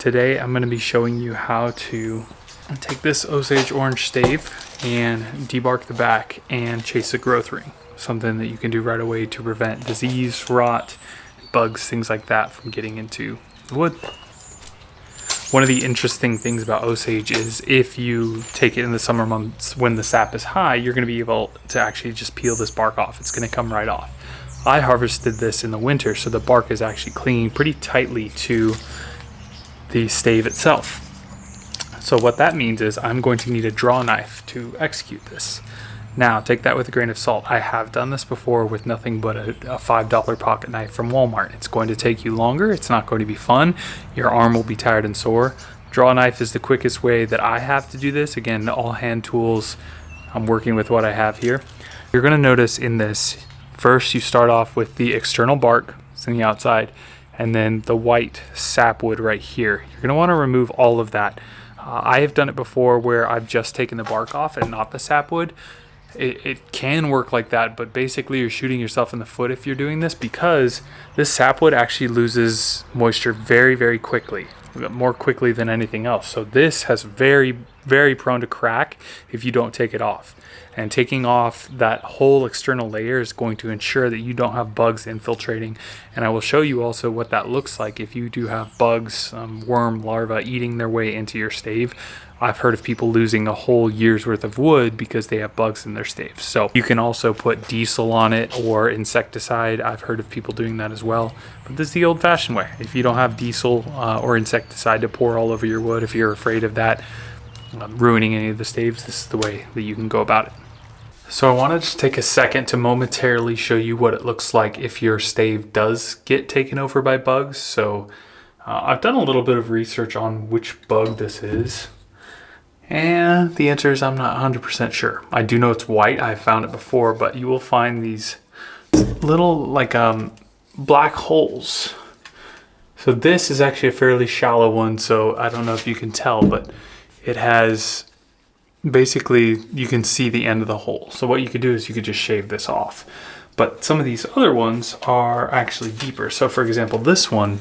Today I'm going to be showing you how to take this Osage orange stave and debark the back and chase a growth ring. Something that you can do right away to prevent disease, rot, bugs, things like that from getting into the wood. One of the interesting things about Osage is if you take it in the summer months when the sap is high, you're going to be able to actually just peel this bark off. It's going to come right off. I harvested this in the winter, so the bark is actually clinging pretty tightly to the stave itself. So what that means is I'm going to need a draw knife to execute this. Now take that with a grain of salt. I have done this before with nothing but a $5 pocket knife from Walmart. It's going to take you longer. It's not going to be fun. Your arm will be tired and sore. Draw knife is the quickest way that I have to do this. Again, all hand tools. I'm working with what I have here. You're going to notice in this, first you start off with the external bark, it's on the outside, and then the white sapwood right here. You're going to want to remove all of that. I have done it before where I've just taken the bark off and not the sapwood. It can work like that, but basically you're shooting yourself in the foot if you're doing this, because this sapwood actually loses moisture very, very quickly, more quickly than anything else. So this has very, very prone to crack if you don't take it off. And taking off that whole external layer is going to ensure that you don't have bugs infiltrating. And I will show you also what that looks like if you do have bugs, worm larvae eating their way into your stave. I've heard of people losing a whole year's worth of wood because they have bugs in their staves. So you can also put diesel on it or insecticide. I've heard of people doing that as well. But this is the old-fashioned way. If you don't have diesel or insecticide to pour all over your wood, if you're afraid of that ruining any of the staves, this is the way that you can go about it. So I want to just take a second to momentarily show you what it looks like if your stave does get taken over by bugs. So I've done a little bit of research on which bug this is, and the answer is I'm not 100% sure. I do know it's white. I've found it before, but you will find these little like black holes. So this is actually a fairly shallow one, so I don't know if you can tell, but it has basically, you can see the end of the hole. So what you could do is you could just shave this off. But some of these other ones are actually deeper. So for example, this one,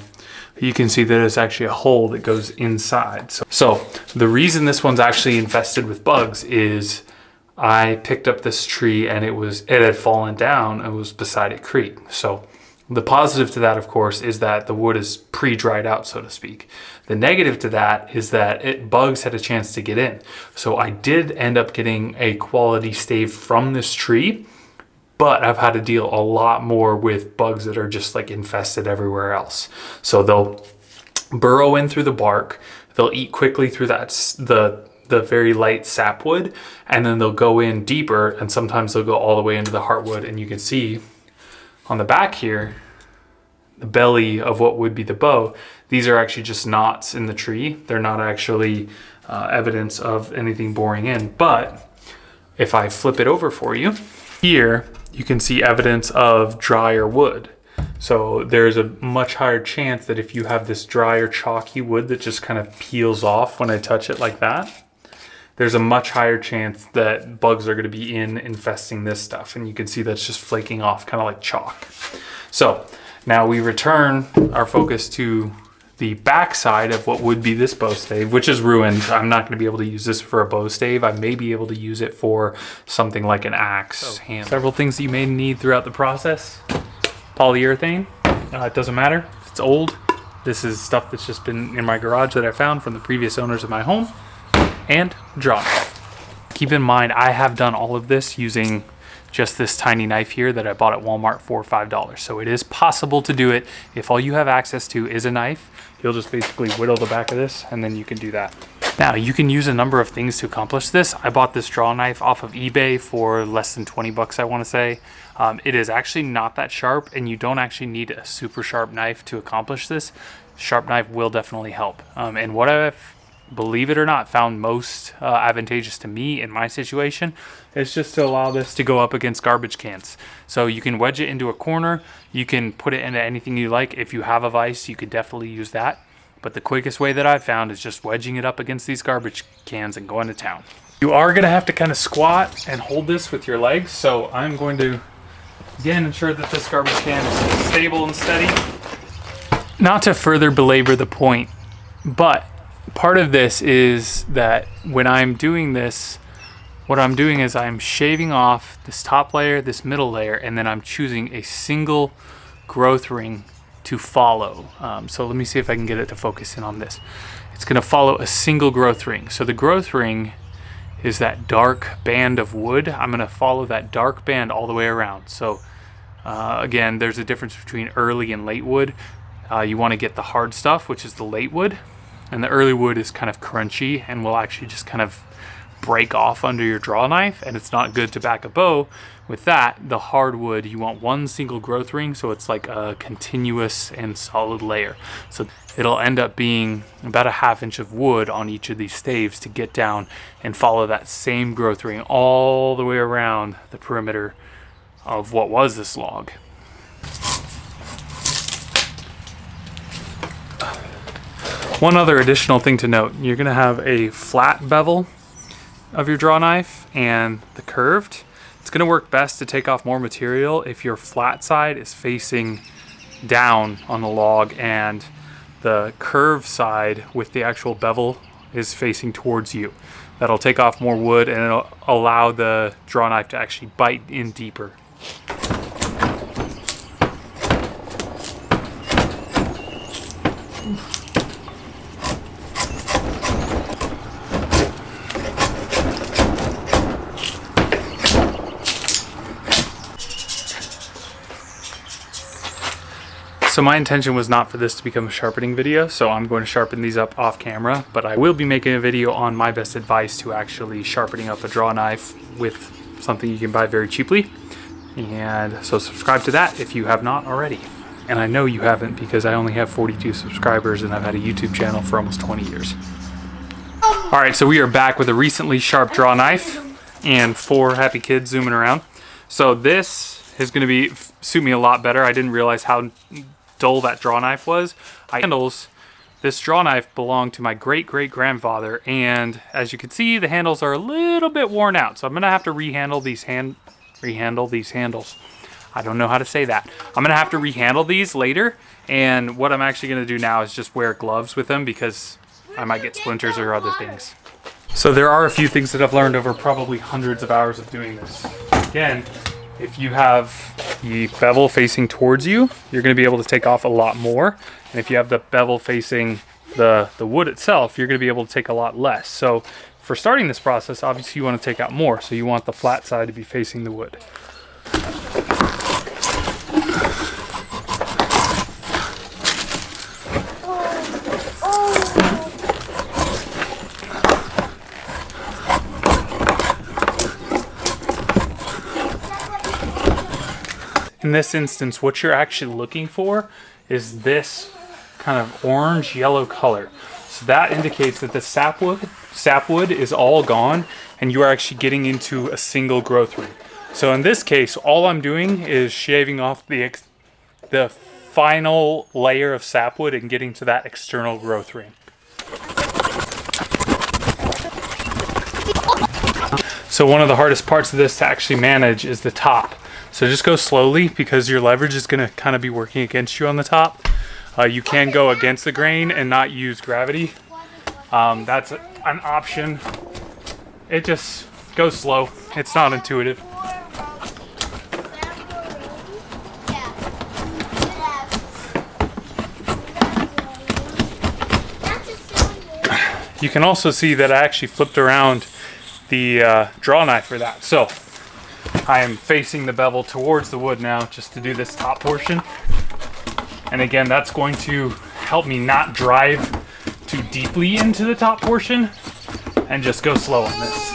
you can see that it's actually a hole that goes inside. So the reason this one's actually infested with bugs is I picked up this tree and it had fallen down and was beside a creek. So the positive to that, of course, is that the wood is pre-dried out, so to speak. The negative to that is that bugs had a chance to get in. So I did end up getting a quality stave from this tree, but I've had to deal a lot more with bugs that are just like infested everywhere else. So they'll burrow in through the bark, they'll eat quickly through the very light sapwood, and then they'll go in deeper, and sometimes they'll go all the way into the heartwood. And you can see on the back here, the belly of what would be the bow, these are actually just knots in the tree. They're not actually evidence of anything boring in. But if I flip it over for you, here you can see evidence of drier wood. So there's a much higher chance that if you have this drier chalky wood that just kind of peels off when I touch it like that, there's a much higher chance that bugs are going to be infesting this stuff. And you can see that's just flaking off, kind of like chalk. So now we return our focus to the back side of what would be this bow stave, which is ruined. I'm not going to be able to use this for a bow stave. I may be able to use it for something like an axe. Several things that you may need throughout the process. Polyurethane, it doesn't matter if it's old. This is stuff that's just been in my garage that I found from the previous owners of my home. And draw knife. Keep in mind, I have done all of this using just this tiny knife here that I bought at Walmart for $5. So it is possible to do it. If all you have access to is a knife, you'll just basically whittle the back of this and then you can do that. Now you can use a number of things to accomplish this. I bought this draw knife off of eBay for less than 20 bucks, I want to say. It is actually not that sharp, and you don't actually need a super sharp knife to accomplish this. Sharp knife will definitely help. And what I've, believe it or not, found most advantageous to me in my situation is just to allow this to go up against garbage cans. So you can wedge it into a corner, you can put it into anything you like. If you have a vise, you could definitely use that. But the quickest way that I've found is just wedging it up against these garbage cans and going to town. You are going to have to kind of squat and hold this with your legs. So I'm going to, again, ensure that this garbage can is stable and steady. Not to further belabor the point, But part of this is that when I'm doing this, what I'm doing is I'm shaving off this top layer, this middle layer, and then I'm choosing a single growth ring to follow. So let me see if I can get it to focus in on this. It's going to follow a single growth ring. So the growth ring is that dark band of wood. I'm going to follow that dark band all the way around. So again, there's a difference between early and late wood. You want to get the hard stuff, which is the late wood, and the early wood is kind of crunchy and will actually just kind of break off under your draw knife, and it's not good to back a bow with that. The hardwood, you want one single growth ring, so it's like a continuous and solid layer. So it'll end up being about a 1/2 inch of wood on each of these staves to get down and follow that same growth ring all the way around the perimeter of what was this log. One other additional thing to note, you're going to have a flat bevel of your draw knife and the curved. It's going to work best to take off more material if your flat side is facing down on the log and the curved side with the actual bevel is facing towards you. That'll take off more wood and it'll allow the draw knife to actually bite in deeper. So my intention was not for this to become a sharpening video, so I'm going to sharpen these up off camera, but I will be making a video on my best advice to actually sharpening up a draw knife with something you can buy very cheaply. And so subscribe to that if you have not already. And I know you haven't because I only have 42 subscribers and I've had a YouTube channel for almost 20 years. Alright, so we are back with a recently sharp draw knife and 4 happy kids zooming around. So this is going to suit me a lot better. I didn't realize how dull that draw knife was. This draw knife belonged to my great-great-grandfather, and as you can see, the handles are a little bit worn out. So I'm gonna have to rehandle these handles. I don't know how to say that. I'm gonna have to rehandle these later, and what I'm actually gonna do now is just wear gloves with them because I might get splinters or other things. So there are a few things that I've learned over probably hundreds of hours of doing this. Again, if you have the bevel facing towards you, you're going to be able to take off a lot more. And if you have the bevel facing the wood itself, you're going to be able to take a lot less. So for starting this process, obviously you want to take out more. So you want the flat side to be facing the wood. In this instance, what you're actually looking for is this kind of orange yellow color. So that indicates that the sapwood is all gone and you are actually getting into a single growth ring. So in this case, all I'm doing is shaving off the final layer of sapwood and getting to that external growth ring. So one of the hardest parts of this to actually manage is the top. So just go slowly because your leverage is going to kind of be working against you on the top. You can go against the grain and not use gravity. That's an option. It just goes slow. It's not intuitive. You can also see that I actually flipped around the draw knife for that. So I am facing the bevel towards the wood now just to do this top portion. And again, that's going to help me not drive too deeply into the top portion and just go slow on this.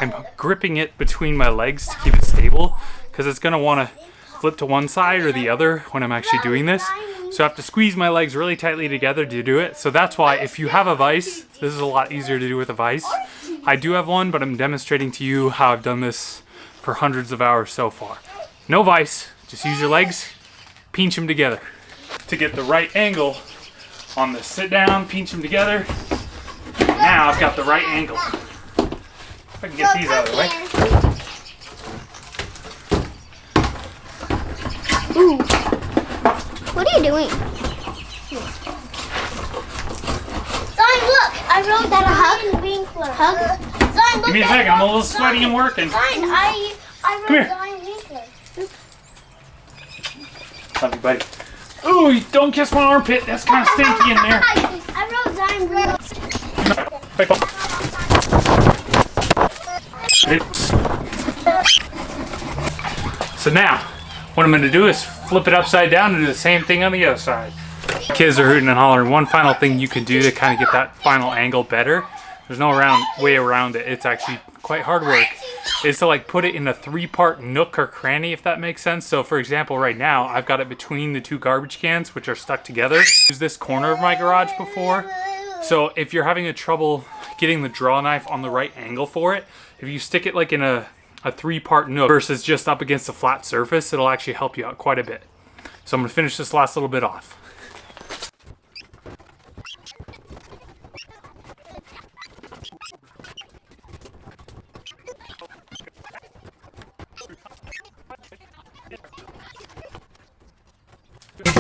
I'm gripping it between my legs to keep it stable because it's going to want to flip to one side or the other when I'm actually doing this. So I have to squeeze my legs really tightly together to do it. So that's why if you have a vise, this is a lot easier to do with a vise. I do have one, but I'm demonstrating to you how I've done this for hundreds of hours so far. No vise, just use your legs, pinch them together. To get the right angle on the sit down, pinch them together. Now I've got the right angle. If I can get these out of the way. Ooh. What are you doing? I wrote that Hug. Winkler. Hug. Zion, look. Give me a second. I'm a little sweaty and working. Zion, I wrote Zion Winkler. Love you, buddy. Ooh, don't kiss my armpit. That's kind of stinky in there. I wrote Zion Winkler. So now, what I'm going to do is flip it upside down and do the same thing on the other side. Kids are hooting and hollering. One final thing you can do to kind of get that final angle better, there's no way around it, it's actually quite hard work, is to like put it in a 3-part nook or cranny, if that makes sense. So for example, right now I've got it between the 2 garbage cans, which are stuck together. I've used this corner of my garage before. So if you're having a trouble getting the draw knife on the right angle for it, if you stick it like in a 3-part nook versus just up against a flat surface, it'll actually help you out quite a bit. So I'm going to finish this last little bit off.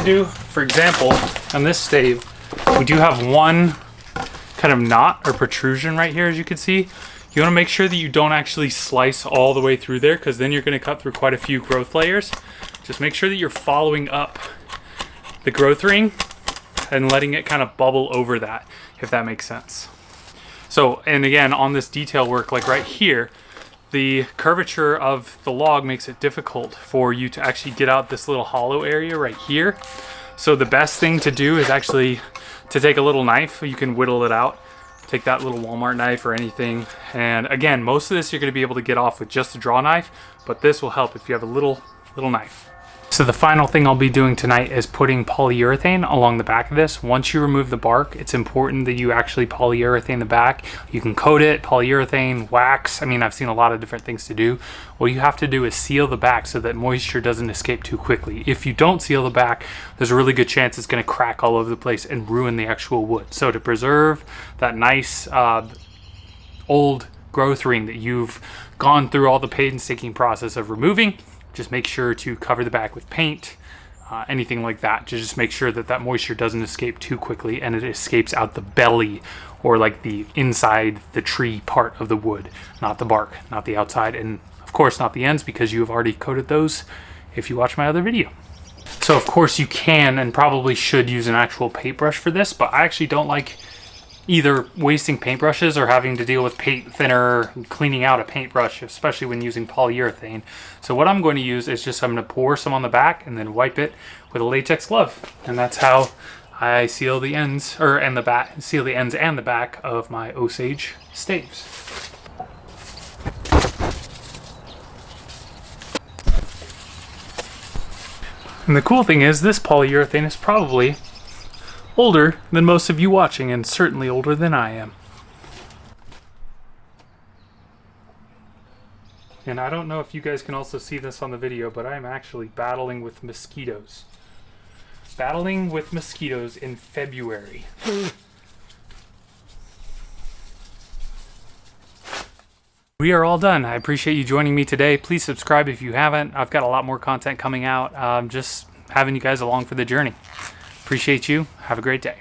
Do, for example, on this stave, we do have one kind of knot or protrusion right here, as you can see. You want to make sure that you don't actually slice all the way through there, because then you're going to cut through quite a few growth layers. Just make sure that you're following up the growth ring and letting it kind of bubble over that, if that makes sense. So, and again, on this detail work, like right here, the curvature of the log makes it difficult for you to actually get out this little hollow area right here. So the best thing to do is actually to take a little knife. You can whittle it out. Take that little Walmart knife or anything. And again, most of this you're going to be able to get off with just a draw knife, but this will help if you have a little knife. So the final thing I'll be doing tonight is putting polyurethane along the back of this. Once you remove the bark, it's important that you actually polyurethane the back. You can coat it, polyurethane, wax. I mean, I've seen a lot of different things to do. What you have to do is seal the back so that moisture doesn't escape too quickly. If you don't seal the back, there's a really good chance it's going to crack all over the place and ruin the actual wood. So to preserve that nice old growth ring that you've gone through all the painstaking process of removing, just make sure to cover the back with paint, anything like that, to just make sure that that moisture doesn't escape too quickly and it escapes out the belly, or like the inside, the tree part of the wood, not the bark, not the outside, and of course not the ends, because you have already coated those if you watch my other video. So of course you can and probably should use an actual paintbrush for this, but I actually don't like either wasting paintbrushes or having to deal with paint thinner and cleaning out a paintbrush, especially when using polyurethane. So what I'm going to use is just, I'm going to pour some on the back and then wipe it with a latex glove. And that's how I seal the ends, seal the ends and the back of my Osage staves. And the cool thing is, this polyurethane is probably older than most of you watching, and certainly older than I am. And I don't know if you guys can also see this on the video, but I'm actually battling with mosquitoes. Battling with mosquitoes in February. We are all done. I appreciate you joining me today. Please subscribe if you haven't. I've got a lot more content coming out. Just having you guys along for the journey. Appreciate you. Have a great day.